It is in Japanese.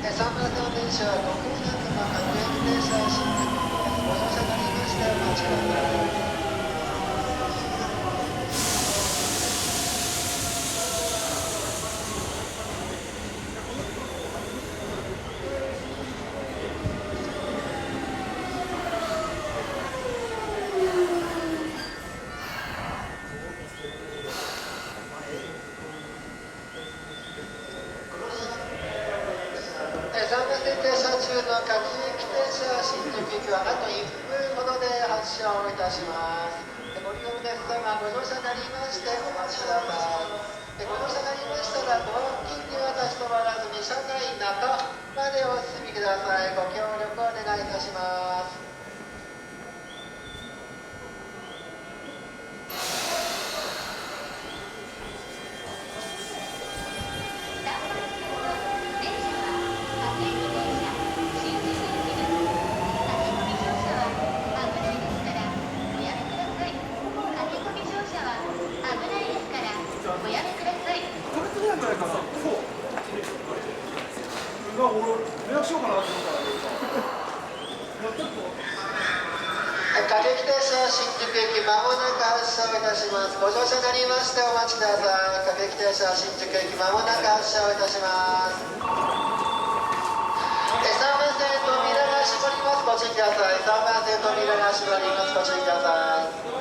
3番線の電車は5分間の各駅停車を新宿にご乗車になりましてお待ちください。3番線停車中の各駅停車新宿行きはあと1分ほどで発車をいたします。ご利用の皆様ご乗車になりましてお待ちください。ご乗車になりましたらドア付近には立ち止まらずに車内中までお進みください。ご協力お願いいたします。連絡しようかなと思ったら各駅停車新宿駅まもなく発車をいたします。ご乗車になりましてお待ちください。各駅停車新宿駅まもなく発車をいたします。3番線扉が閉まります。ご注意ください。3番線扉が閉まります。ご注意ください。